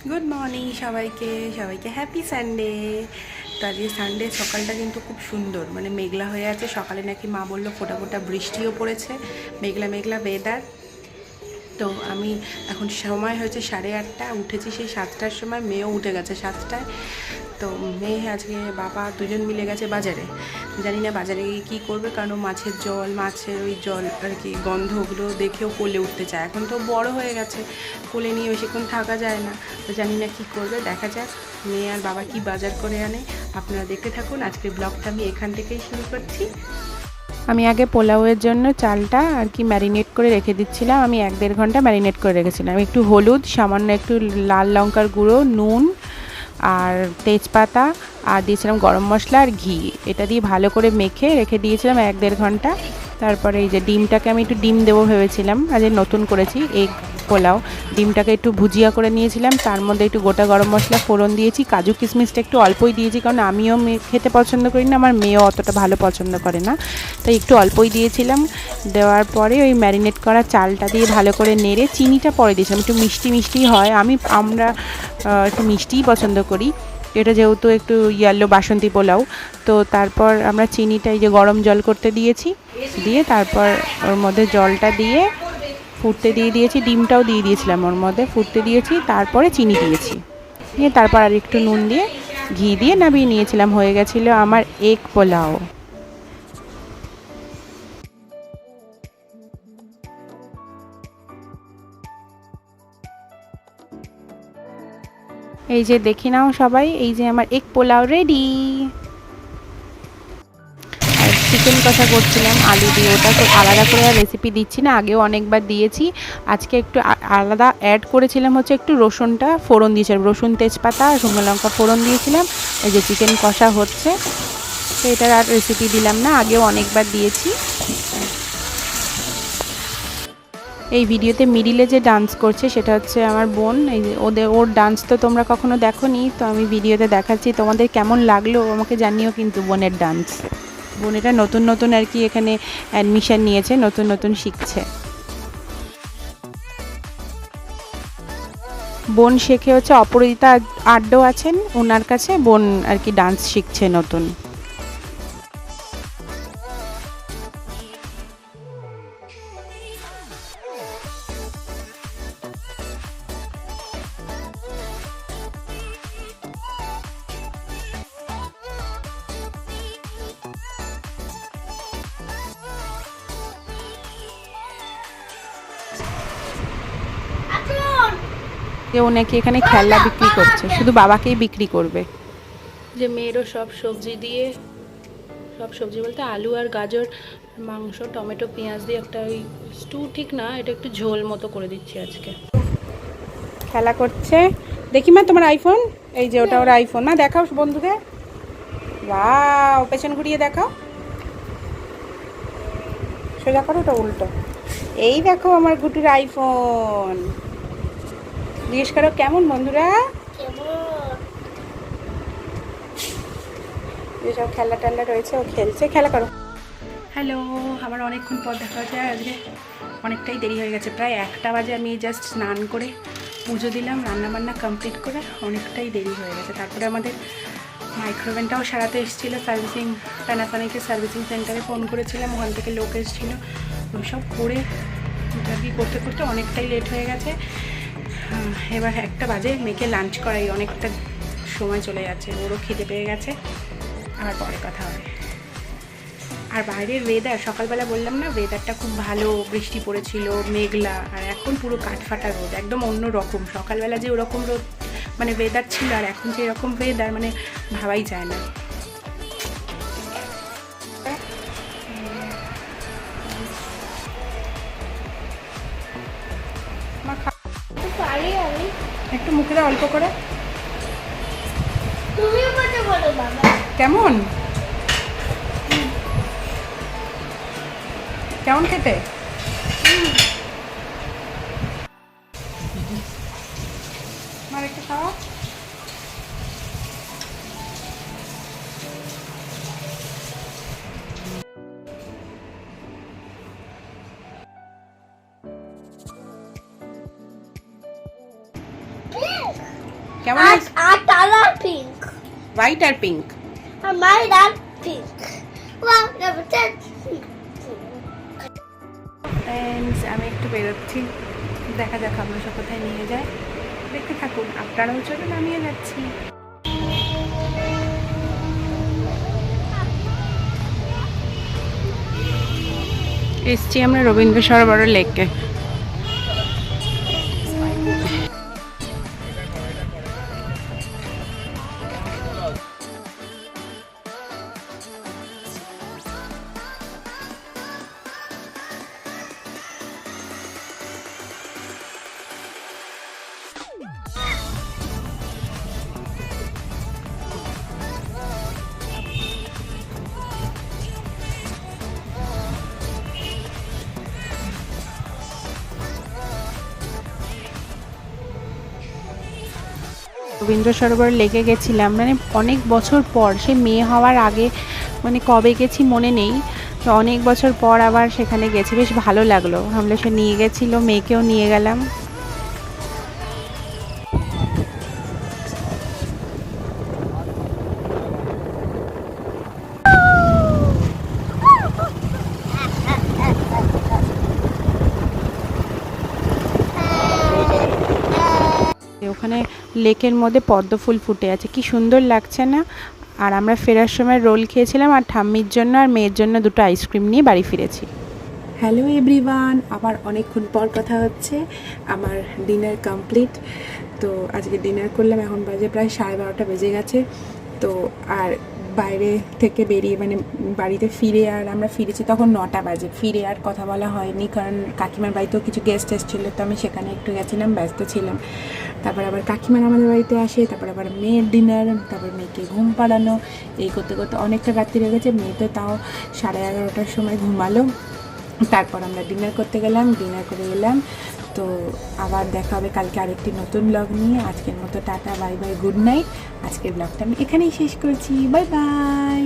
Good morning সবাইকে সবাইকে happy Sunday. তো আজকে সানডে সকালটা কিন্তু খুব সুন্দর, মানে মেঘলা হয়ে আছে। সকালে নাকি মা বললো ফোটা ফোটা বৃষ্টিও পড়েছে, মেঘলা মেঘলা ওয়েদার। তো আমি এখন সময় হয়েছে 8:30, উঠেছি সেই 7টার সময়, মেয়েও উঠে গেছে 7টায়। তো মেয়ে আজকে বাবা দুজন মিলে গেছে বাজারে। জানি না বাজারে গিয়ে কী করবে, কারণ মাছের জল, মাছের ওই জল আর কি গন্ধ, ওগুলো দেখেও কোলে উঠতে চায়। এখন তো বড় হয়ে গেছে, কোলে নিয়ে বেশিক্ষণ থাকা যায় না। তো জানি না কী করবে, দেখা যাক মেয়ে আর বাবা কি বাজার করে আনে। আপনারা দেখতে থাকুন, আজকের ব্লগটা আমি এখান থেকেই শুরু করছি। আমি আগে পোলাওয়ের জন্য চালটা আর কি ম্যারিনেট করে রেখে দিচ্ছিলাম। আমি 1-1.5 ঘন্টা ম্যারিনেট করে রেখেছিলাম। একটু হলুদ, সামান্য একটু লাল লঙ্কার গুঁড়ো, নুন আর তেজপাতা, আর দিয়েছিলাম গরম মশলা আর ঘি। এটা দিয়ে ভালো করে মেখে রেখে দিয়েছিলাম 1-1.5 ঘন্টা। তারপরে এই যে ডিমটাকে আমি একটু ডিম দেবো ভেবেছিলাম, আজ নতুন করেছি এগ পোলাও। ডিমটাকে একটু ভুজিয়া করে নিয়েছিলাম, তার মধ্যে একটু গোটা গরম মশলা ফোড়ন দিয়েছি, কাজু কিশমিশটা একটু অল্পই দিয়েছি, কারণ আমিও খেতে পছন্দ করি না, আমার মেয়েও অতটা ভালো পছন্দ করে না, তাই একটু অল্পই দিয়েছিলাম। দেওয়ার পরে ওই ম্যারিনেট করা চালটা দিয়ে ভালো করে নেড়ে, চিনিটা পরে দিয়েছিলাম, একটু মিষ্টি মিষ্টি হয়, আমরা একটু মিষ্টিই পছন্দ করি। এটা যেহেতু একটু ইয়েলো বাসন্তী পোলাও, তো তারপর আমরা চিনিটা এই যে গরম জল করতে দিয়েছি, দিয়ে তারপর ওর মধ্যে জলটা দিয়ে ফুটতে দিয়েছি, ডিমটাও দিয়ে দিয়েছিলাম ওর মধ্যে, ফুটতে দিয়েছি, তারপরে চিনি দিয়েছি, দিয়ে তারপর আর একটু নুন দিয়ে ঘি দিয়ে নামিয়ে নিয়েছিলাম। হয়ে গেছিলো আমার এগ পোলাও। এই যে দেখি নাও সবাই, এই যে আমার এগ পোলাও রেডি। আর চিকেন কষা করছিলাম আলু দিয়ে, ওটা তো আলাদা করে আর রেসিপি দিচ্ছি না, আগেও অনেকবার দিয়েছি। আজকে একটু আলাদা অ্যাড করেছিলাম, হচ্ছে একটু রসুনটা ফোড়ন দিয়েছিলাম, রসুন তেজপাতা শুকনো লঙ্কা ফোড়ন দিয়েছিলাম। এই যে চিকেন কষা হচ্ছে, তো এটার আর রেসিপি দিলাম না, আগেও অনেকবার দিয়েছি। এই ভিডিওতে মিডিলে যে ডান্স করছে সেটা হচ্ছে আমার বোন। এই যে ওর ডান্স তো তোমরা কখনো দেখোনি, তো আমি ভিডিওতে দেখাচ্ছি, তোমাদের কেমন লাগলো আমাকে জানিও কিন্তু বোনের ডান্স। বোনেরা নতুন নতুন আর কি এখানে অ্যাডমিশন নিয়েছে, নতুন নতুন শিখছে। বোন শেখে হচ্ছে অপরাজিতা আড্ডো আছেন ওনার কাছে, বোন আর কি ডান্স শিখছে নতুন। ও নাকি এখানে খেলনা বিক্রি করছে, শুধু বাবাকেই বিক্রি করবে। যে মেয়েরও সব সবজি দিয়ে, সব সবজি বলতে আলু আর গাজর, মাংস, টমেটো, পেঁয়াজ দিয়ে একটা ওই স্টু ঠিক না, এটা একটু ঝোল মতো করে দিচ্ছি আজকে। খেলা করছে, দেখি মা তোমার আইফোন, এই যে ওটা ওর আইফোন। না দেখাও বন্ধুদের, বাহ, পেছন ঘুরিয়ে দেখাও, সোজা করো, ওটা উল্টো। এই দেখো আমার গুটির আইফোন। জিজ্ঞেস করো কেমন বন্ধুরা, যেসব খেলা টেলা রয়েছে ও খেলছে, খেলা করো। হ্যালো, আমার অনেকক্ষণ পর দেখা হচ্ছে। আজকে অনেকটাই দেরি হয়ে গেছে, প্রায় 1টা বাজে। আমি জাস্ট স্নান করে পুজো দিলাম, রান্নাবান্না কমপ্লিট করে অনেকটাই দেরি হয়ে গেছে। তারপরে আমাদের মাইক্রোওভেনটাও সারাতে এসেছিলো, সার্ভিসিং, প্যানাসনিকের সার্ভিসিং সেন্টারে ফোন করেছিলাম, ওখান থেকে লোক এসেছিলো, ওইসব করে কি করতে করতে অনেকটাই লেট হয়ে গেছে। এবার 1টা বাজে, মেয়েকে লাঞ্চ করাই, অনেকটা সময় চলে যাচ্ছে, ওরও খিদে পেয়ে গেছে। আবার পরে কথা হবে। আর বাইরের ওয়েদার, সকালবেলা বললাম না ওয়েদারটা খুব ভালো, বৃষ্টি পড়েছিল, মেঘলা, আর এখন পুরো কাঠফাটা রোদ, একদম অন্য রকম। সকালবেলা যে ওরকম রোদ মানে ওয়েদার ছিল, আর এখন যে এরকম ওয়েদার মানে ভাবাই যায় না। একটু মুখে দাও অল্প করে। কেমন কেমন খেতে? আমার একটু খাওয়া। কেমন আছে? আর কালার পিঙ্ক, হোয়াইট আর পিঙ্ক। আর my dark pink. Wow, never take. Friends, আমি একটু বেরোচ্ছি, দেখা যাক আমরা সব কোথায় নিয়ে যায়। দেখতে থাকুন, আপনারাও চলুন, আমিও যাচ্ছি। এসছি আমরা রবীন্দ্র সরোবর লেকে। রবীন্দ্র সরোবর লেকে গেছিলাম, মানে অনেক বছর পর, সে মেয়ে হওয়ার আগে, মানে কবে গেছি মনে নেই, তো অনেক বছর পর আবার সেখানে গেছি, বেশ ভালো লাগলো। আমরা সে নিয়ে গেছিলো, মেয়েকেও নিয়ে গেলাম। ওখানে লেকের মধ্যে পদ্ম ফুল ফুটে আছে, কি সুন্দর লাগছে না। আর আমরা ফেরার সময় রোল খেয়েছিলাম, আর ঠাম্মির জন্য আর মেয়ের জন্য দুটো আইসক্রিম নিয়ে বাড়ি ফিরেছি। হ্যালো এভরিওয়ান, আবার অনেকক্ষণ পর কথা হচ্ছে। আমার ডিনার কমপ্লিট। তো আজকে ডিনার করলাম, এখন বাজে প্রায় 12:30 বেজে গেছে। তো আর বাইরে থেকে বেরিয়ে, মানে বাড়িতে ফিরে, আর আমরা ফিরেছি তখন 9টা বাজে। ফিরে আর কথা বলা হয়নি, কারণ কাকিমার বাড়িতেও কিছু গেস্ট এসেছিলো, তো আমি সেখানে একটু গেছিলাম, ব্যস্ত ছিলাম। তারপর আবার কাকিমার আমাদের বাড়িতে আসে, তারপর আবার মেয়ের ডিনার, তারপর মেয়েকে ঘুম পাড়ানো, এই করতে করতে অনেকটা রাত্রি হয়ে গেছে। মেয়ে তো তাও 11:30টার সময় ঘুমালো। তারপর আমরা ডিনার করতে গেলাম, ডিনার করে এলাম। তো আবার দেখা হবে কালকে আরেকটি নতুন ব্লগ নিয়ে। আজকের মতো tata, bye bye, good night. আজকের ব্লগটা আমি এখানেই শেষ করছি, বাই বাই।